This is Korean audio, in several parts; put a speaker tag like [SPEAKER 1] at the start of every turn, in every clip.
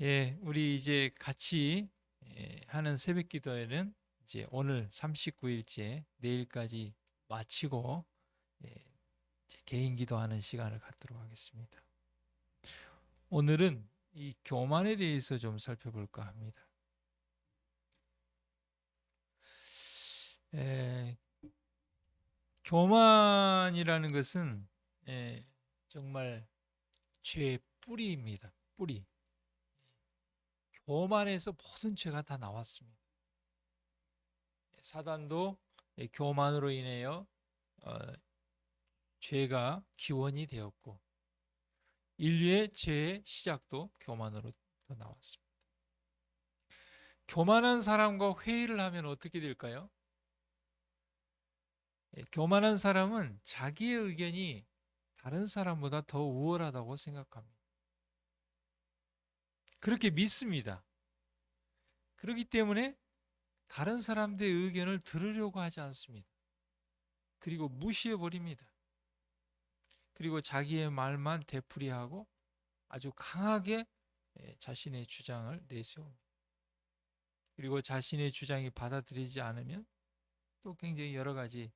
[SPEAKER 1] 예, 우리 이제 같이 하는 새벽 기도회는 이제 오늘 39일째 내일까지 마치고 예, 이제 개인 기도하는 시간을 갖도록 하겠습니다. 오늘은 이 교만에 대해서 좀 살펴볼까 합니다. 에, 교만이라는 것은 정말 죄의 뿌리입니다. 뿌리. 교만에서 모든 죄가 다 나왔습니다. 사단도 교만으로 인하여 어, 죄가 기원이 되었고 인류의 죄의 시작도 교만으로부터 나왔습니다. 교만한 사람과 회의를 하면 어떻게 될까요? 교만한 사람은 자기의 의견이 다른 사람보다 더 우월하다고 생각합니다. 그렇게 믿습니다. 그렇기 때문에 다른 사람들의 의견을 들으려고 하지 않습니다. 그리고 무시해 버립니다. 그리고 자기의 말만 되풀이하고 아주 강하게 자신의 주장을 내세웁니다. 그리고 자신의 주장이 받아들이지 않으면 또 굉장히 여러 가지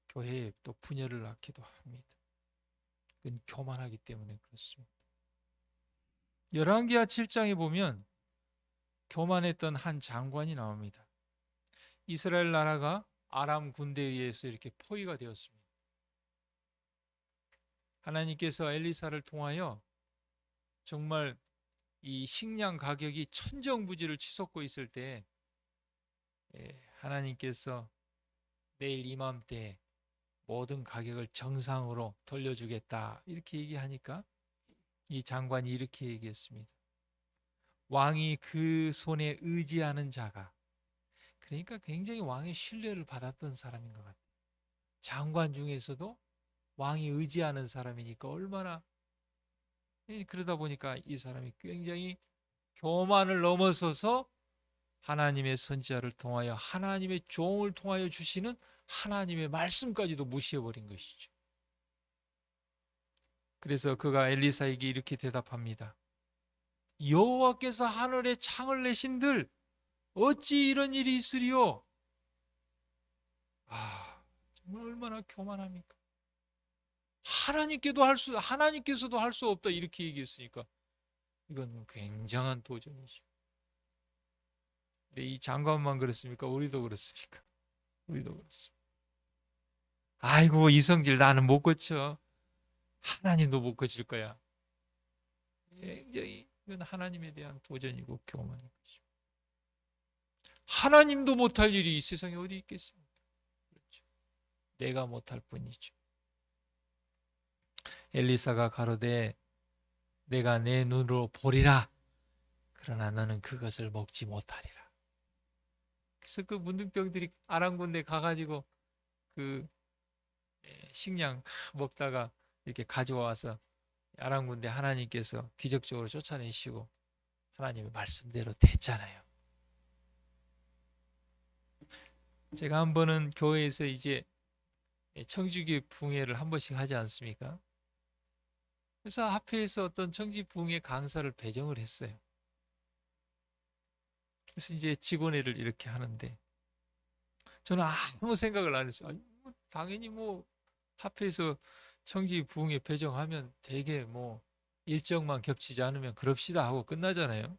[SPEAKER 1] 교회에 또 분열을 낳기도 합니다. 그건 교만하기 때문에 그렇습니다. 열왕기하 7장에 보면 교만했던 한 장관이 나옵니다. 이스라엘 나라가 아람 군대에 의해서 이렇게 포위가 되었습니다. 하나님께서 엘리사를 통하여 정말 이 식량 가격이 천정부지를 치솟고 있을 때 하나님께서 내일 이맘때 모든 가격을 정상으로 돌려주겠다 이렇게 얘기하니까 이 장관이 이렇게 얘기했습니다. 왕이 그 손에 의지하는 자가, 그러니까 굉장히 왕의 신뢰를 받았던 사람인 것 같아요. 장관 중에서도 왕이 의지하는 사람이니까 얼마나, 그러다 보니까 이 사람이 굉장히 교만을 넘어서서 하나님의 선지자를 통하여 하나님의 종을 통하여 주시는 하나님의 말씀까지도 무시해버린 것이죠. 그래서 그가 엘리사에게 이렇게 대답합니다. 여호와께서 하늘에 창을 내신들 어찌 이런 일이 있으리요? 정말 얼마나 교만합니까? 하나님께서도 할 수 없다 이렇게 얘기했으니까 이건 굉장한 도전이죠. 근데 이 장관만 그렇습니까? 우리도 그렇습니까? 우리도 그렇습니다. 아이고 이 성질 나는 못 고쳐. 하나님도 못 고칠 거야. 굉장히 이건 하나님에 대한 도전이고 교만인 것입니다. 하나님도 못할 일이 이 세상에 어디 있겠습니까? 그렇죠. 내가 못할 뿐이죠. 엘리사가 가로되 내가 내 눈으로 보리라. 그러나 너는 그것을 먹지 못하리라. 그래서 그 문둥병들이 아람 군대 가가지고 그 식량 먹다가 이렇게 가져와서 아람 군대 하나님께서 기적적으로 쫓아내시고 하나님의 말씀대로 됐잖아요. 제가 한 번은 교회에서 이제 청지기 붕해를 한 번씩 하지 않습니까? 그래서 합회에서 어떤 청지 붕해 강사를 배정을 했어요. 그래서 이제 직원회를 이렇게 하는데 저는 아무 생각을 안 했어요. 당연히 뭐 합회에서 청지 부흥회 배정하면 되게 뭐 일정만 겹치지 않으면 그럽시다 하고 끝나잖아요.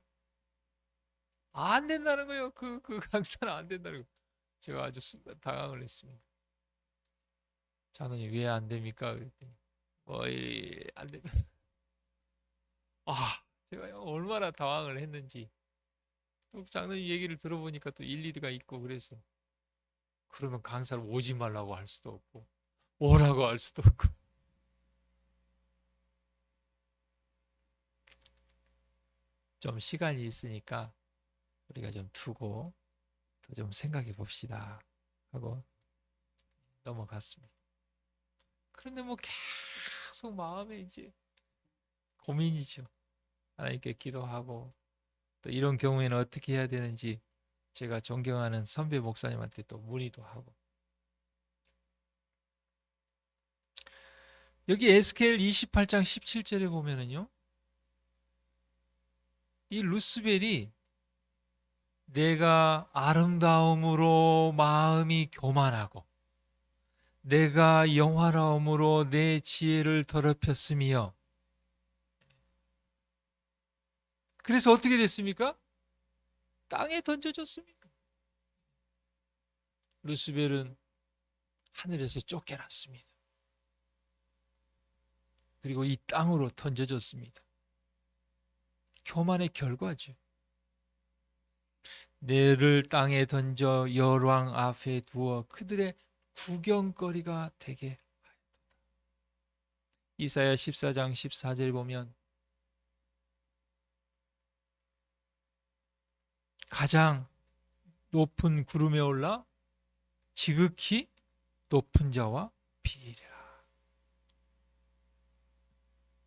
[SPEAKER 1] 안 된다는 거예요. 그 강사는 안 된다는 거. 제가 아주 순간 당황을 했습니다. 장로님 왜 안 됩니까? 그랬더니 안 된다. 제가 얼마나 당황을 했는지. 또 장로님 얘기를 들어보니까 또 일리가 있고 그래서 그러면 강사를 오지 말라고 할 수도 없고 오라고 할 수도 없고 좀 시간이 있으니까 우리가 좀 두고 더 좀 생각해 봅시다 하고 넘어갔습니다. 그런데 뭐 계속 마음에 이제 고민이죠. 하나님께 기도하고 또 이런 경우에는 어떻게 해야 되는지 제가 존경하는 선배 목사님한테 또 문의도 하고 여기 에스겔 28장 17절에 보면은요 이 루스벨이 내가 아름다움으로 마음이 교만하고 내가 영화로움으로 내 지혜를 더럽혔으며, 그래서 어떻게 됐습니까? 땅에 던져졌습니다. 루스벨은 하늘에서 쫓겨났습니다. 그리고 이 땅으로 던져졌습니다. 교만의 결과죠. 내를 땅에 던져 열왕 앞에 두어 그들의 구경거리가 되게 하였도다. 이사야 14장 14절 보면 가장 높은 구름에 올라 지극히 높은 자와 비리라.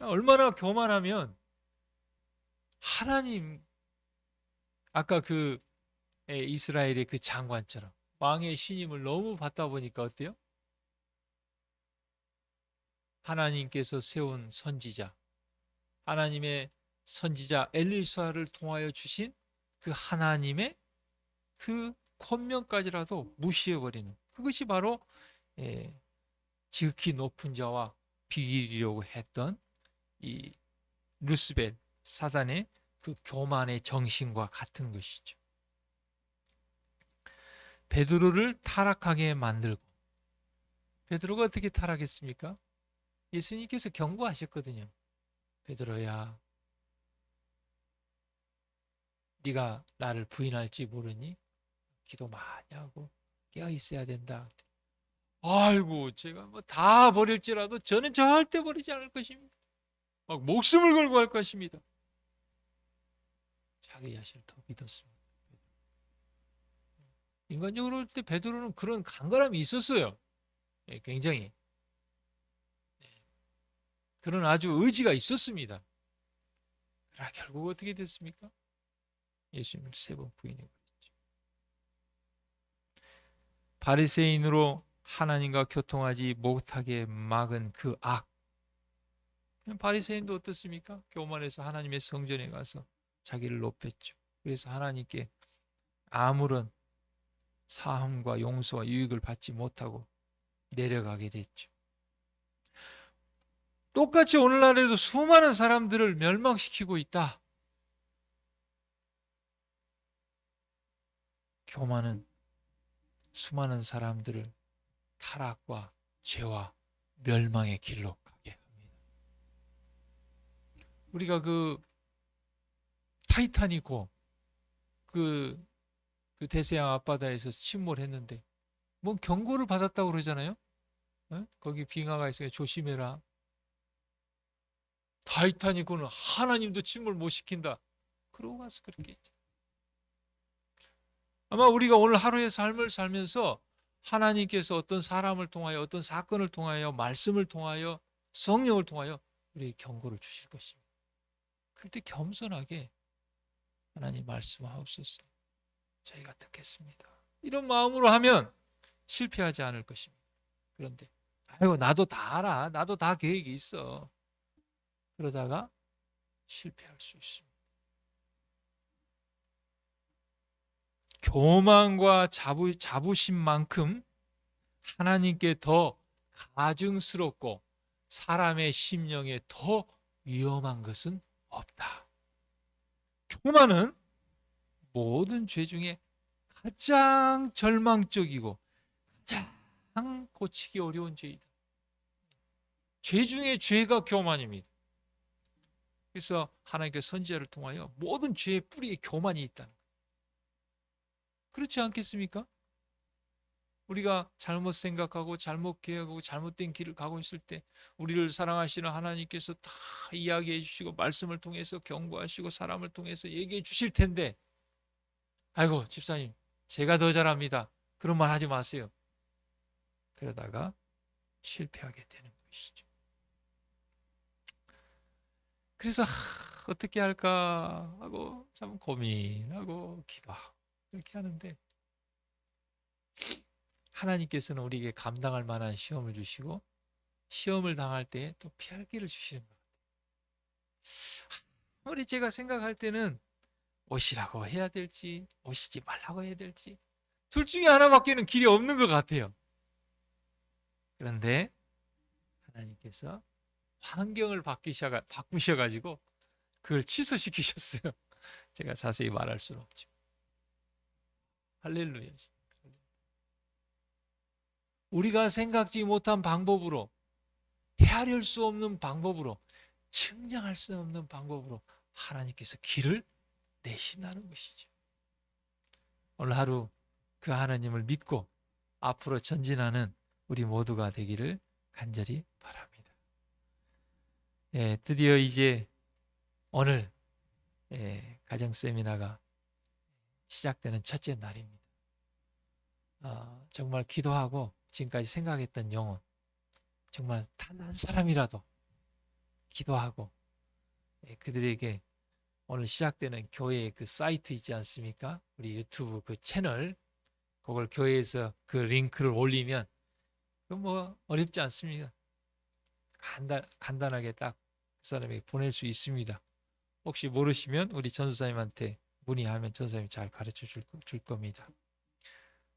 [SPEAKER 1] 얼마나 교만하면 하나님, 아까 그 이스라엘의 그 장관처럼 왕의 신임을 너무 받다 보니까 어때요? 하나님께서 세운 선지자, 하나님의 선지자 엘리사를 통하여 주신 그 하나님의 그 권면까지라도 무시해버리는, 그것이 바로 지극히 높은 자와 비기려고 했던 이 루스벨, 사단의 그 교만의 정신과 같은 것이죠. 베드로를 타락하게 만들고, 베드로가 어떻게 타락했습니까? 예수님께서 경고하셨거든요. 베드로야, 네가 나를 부인할지 모르니 기도 많이 하고 깨어 있어야 된다. 아이고, 제가 뭐 다 버릴지라도 저는 절대 버리지 않을 것입니다. 막 목숨을 걸고 할 것입니다. 자기 자신을 더 믿었습니다. 인간적으로 볼 때 베드로는 그런 강건함이 있었어요. 굉장히 그런 아주 의지가 있었습니다. 그러나 결국 어떻게 됐습니까? 예수님을 3번 부인해버렸죠. 바리새인으로 하나님과 교통하지 못하게 막은 그 악. 바리새인도 어떻습니까? 교만해서 하나님의 성전에 가서 자기를 높였죠. 그래서 하나님께 아무런 사함과 용서와 유익을 받지 못하고 내려가게 됐죠. 똑같이 오늘날에도 수많은 사람들을 멸망시키고 있다. 교만은 수많은 사람들을 타락과 죄와 멸망의 길로 가게 합니다. 우리가 그 타이타닉호 그 대서양 앞바다에서 침몰했는데 뭐 경고를 받았다고 그러잖아요. 거기 빙하가 있으니까 조심해라. 타이타닉호는 하나님도 침몰 못 시킨다. 그러고 가서 그렇게 했죠. 아마 우리가 오늘 하루의 삶을 살면서 하나님께서 어떤 사람을 통하여, 어떤 사건을 통하여, 말씀을 통하여, 성령을 통하여 우리에게 경고를 주실 것입니다. 그럴 때 겸손하게 하나님 말씀하옵소서, 저희가 듣겠습니다, 이런 마음으로 하면 실패하지 않을 것입니다. 그런데 아이고 나도 다 알아, 나도 다 계획이 있어, 그러다가 실패할 수 있습니다. 교만과 자부심만큼 하나님께 더 가증스럽고 사람의 심령에 더 위험한 것은 없다. 교만은 모든 죄 중에 가장 절망적이고 가장 고치기 어려운 죄이다. 죄 중에 죄가 교만입니다. 그래서 하나님께서 선지자를 통하여 모든 죄의 뿌리에 교만이 있다는 거예요. 그렇지 않겠습니까? 우리가 잘못 생각하고 잘못 계획하고 잘못된 길을 가고 있을 때 우리를 사랑하시는 하나님께서 다 이야기해 주시고 말씀을 통해서 경고하시고 사람을 통해서 얘기해 주실 텐데, 아이고 집사님 제가 더 잘합니다, 그런 말 하지 마세요. 그러다가 실패하게 되는 것이죠. 그래서 어떻게 할까 하고 참 고민하고 기도하고 이렇게 하는데, 하나님께서는 우리에게 감당할 만한 시험을 주시고 시험을 당할 때 또 피할 길을 주시는 것 같아요. 아무리 제가 생각할 때는 오시라고 해야 될지 오시지 말라고 해야 될지 둘 중에 하나밖에는 길이 없는 것 같아요. 그런데 하나님께서 환경을 바꾸셔가지고 그걸 취소시키셨어요. 제가 자세히 말할 수는 없죠. 할렐루야. 우리가 생각지 못한 방법으로, 헤아릴 수 없는 방법으로, 측량할 수 없는 방법으로 하나님께서 길을 내신다는 것이죠. 오늘 하루 그 하나님을 믿고 앞으로 전진하는 우리 모두가 되기를 간절히 바랍니다. 드디어 이제 오늘 가정 세미나가 시작되는 첫째 날입니다. 정말 기도하고 지금까지 생각했던 영혼, 정말 단 한 사람이라도 기도하고 그들에게 오늘 시작되는 교회의 그 사이트 있지 않습니까? 우리 유튜브 그 채널, 그걸 교회에서 그 링크를 올리면 그 뭐 어렵지 않습니다. 간단하게 딱 그 사람에게 보낼 수 있습니다. 혹시 모르시면 우리 전도사님한테 문의하면 전도사님이 잘 가르쳐 줄 겁니다.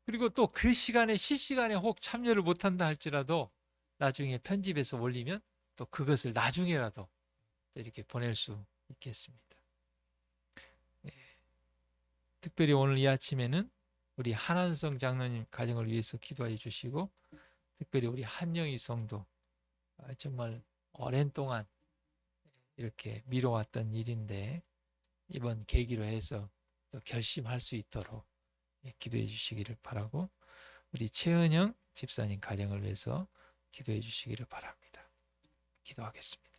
[SPEAKER 1] 그리고 또 그 시간에 실시간에 혹 참여를 못한다 할지라도 나중에 편집해서 올리면 또 그것을 나중에라도 이렇게 보낼 수 있겠습니다. 특별히 오늘 이 아침에는 우리 한한성 장로님 가정을 위해서 기도해 주시고, 특별히 우리 한영희 성도 정말 오랜 동안 이렇게 미뤄왔던 일인데 이번 계기로 해서 또 결심할 수 있도록 기도해 주시기를 바라고, 우리 최은영 집사님 가정을 위해서 기도해 주시기를 바랍니다. 기도하겠습니다.